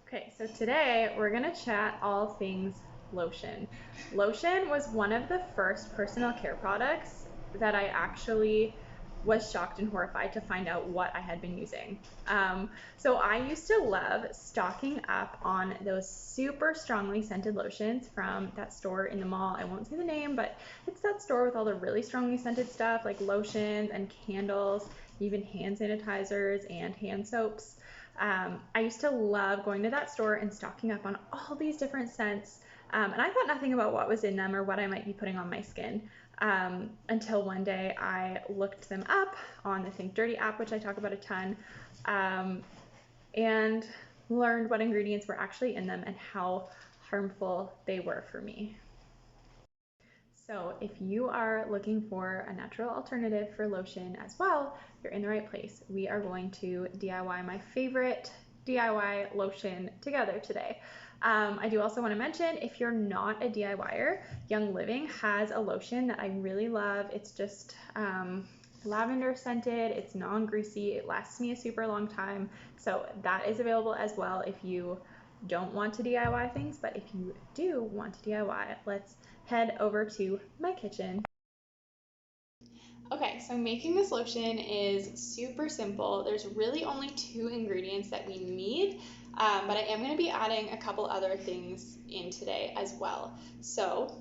Okay, so today we're gonna chat all things lotion. Lotion was one of the first personal care products that I actually was shocked and horrified to find out what I had been using. So I used to love stocking up on those super strongly scented lotions from that store in the mall. I won't say the name, but it's that store with all the really strongly scented stuff like lotions and candles, even hand sanitizers and hand soaps. I used to love going to that store and stocking up on all these different scents. And I thought nothing about what was in them or what I might be putting on my skin until one day I looked them up on the Think Dirty app, which I talk about a ton, um, and learned what ingredients were actually in them and how harmful they were for me. So, if you are looking for a natural alternative for lotion as well, you're in the right place. We are going to DIY my favorite DIY lotion together today. I do also want to mention if you're not a DIYer, Young Living has a lotion that I really love. It's just lavender scented, it's non greasy, it lasts me a super long time. So, that is available as well if you don't want to DIY things, but if you do want to DIY, let's head over to my kitchen. Okay, so making this lotion is super simple. There's really only two ingredients that we need, but I am going to be adding a couple other things in today as well. So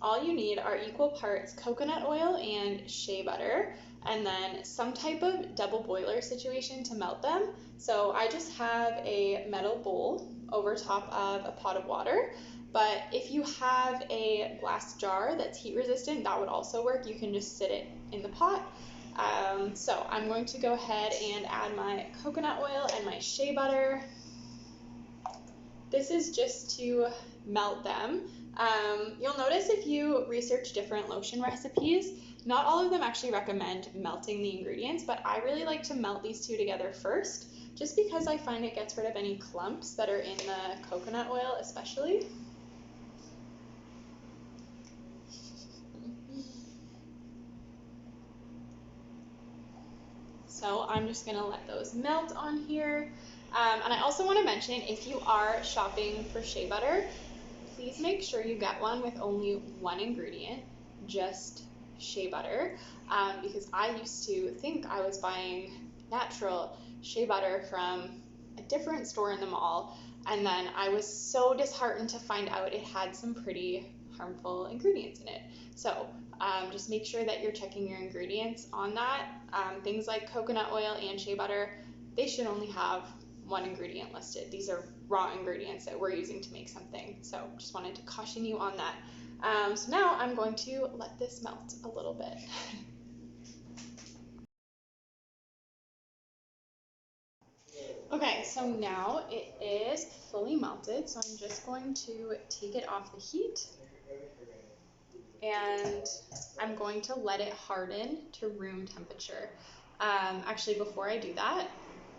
all you need are equal parts coconut oil and shea butter, and then some type of double boiler situation to melt them. So I just have a metal bowl over top of a pot of water. But if you have a glass jar that's heat resistant, that would also work. You can just sit it in the pot. So I'm going to go ahead and add my coconut oil and my shea butter. This is just to melt them. You'll notice if you research different lotion recipes, not all of them actually recommend melting the ingredients, but I really like to melt these two together first, just because I find it gets rid of any clumps that are in the coconut oil especially. So I'm just gonna let those melt on here. And I also wanna mention, if you are shopping for shea butter, please make sure you get one with only one ingredient, just shea butter, because I used to think I was buying natural shea butter from a different store in the mall, and then I was so disheartened to find out it had some pretty harmful ingredients in it. So just make sure that you're checking your ingredients on that. Things like coconut oil and shea butter, they should only have one ingredient listed. These are raw ingredients that we're using to make something. So just wanted to caution you on that. So now I'm going to let this melt a little bit. Okay, so now it is fully melted, so I'm just going to take it off the heat and I'm going to let it harden to room temperature. Actually, before I do that,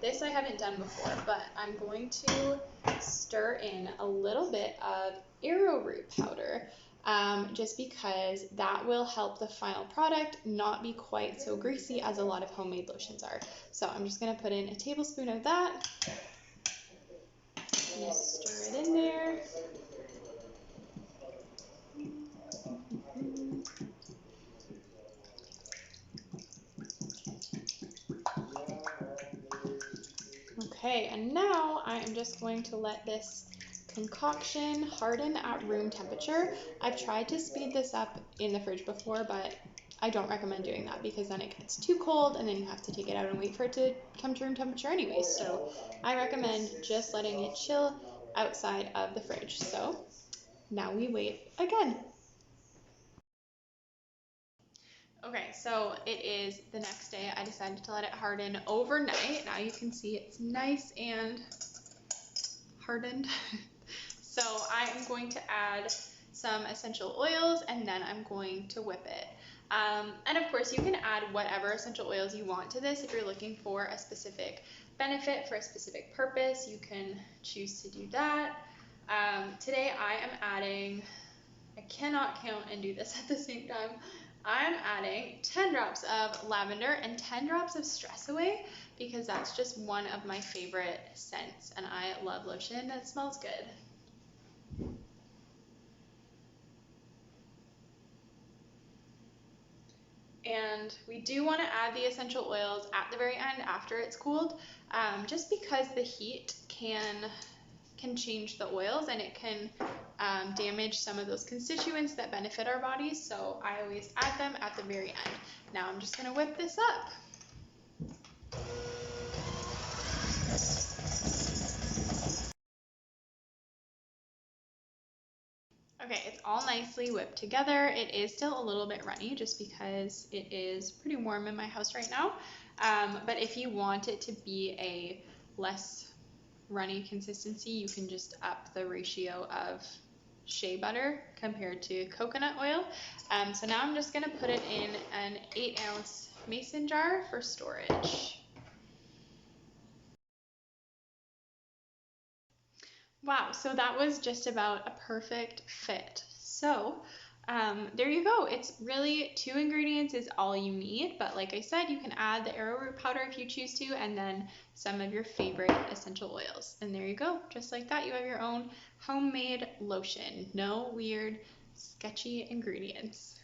this I haven't done before, but I'm going to stir in a little bit of arrowroot powder, just because that will help the final product not be quite so greasy as a lot of homemade lotions are. So I'm just going to put in a tablespoon of that. Just stir it in there. Okay, and now I am just going to let this concoction harden at room temperature. I've tried to speed this up in the fridge before, but I don't recommend doing that because then it gets too cold and then you have to take it out and wait for it to come to room temperature anyways. So I recommend just letting it chill outside of the fridge. So now we wait again. Okay, so it is the next day. I decided to let it harden overnight. Now you can see it's nice and hardened. So I am going to add some essential oils and then I'm going to whip it. And of course you can add whatever essential oils you want to this. If you're looking for a specific benefit for a specific purpose, you can choose to do that. Today I am adding, I cannot count and do this at the same time. I'm adding 10 drops of lavender and 10 drops of Stress Away. because that's just one of my favorite scents, and I love lotion that smells good. And we do want to add the essential oils at the very end after it's cooled, just because the heat can change the oils, and it can damage some of those constituents that benefit our bodies. So I always add them at the very end. Now I'm just going to whip this up. Okay, it's all nicely whipped together. It is still a little bit runny just because it is pretty warm in my house right now. But if you want it to be a less runny consistency, you can just up the ratio of shea butter compared to coconut oil. So now I'm just gonna put it in an 8-ounce mason jar for storage. Wow, so that was just about a perfect fit. So there you go. It's really 2 ingredients is all you need, but like I said, you can add the arrowroot powder if you choose to, and then some of your favorite essential oils. And there you go. Just like that, you have your own homemade lotion. No weird, sketchy ingredients.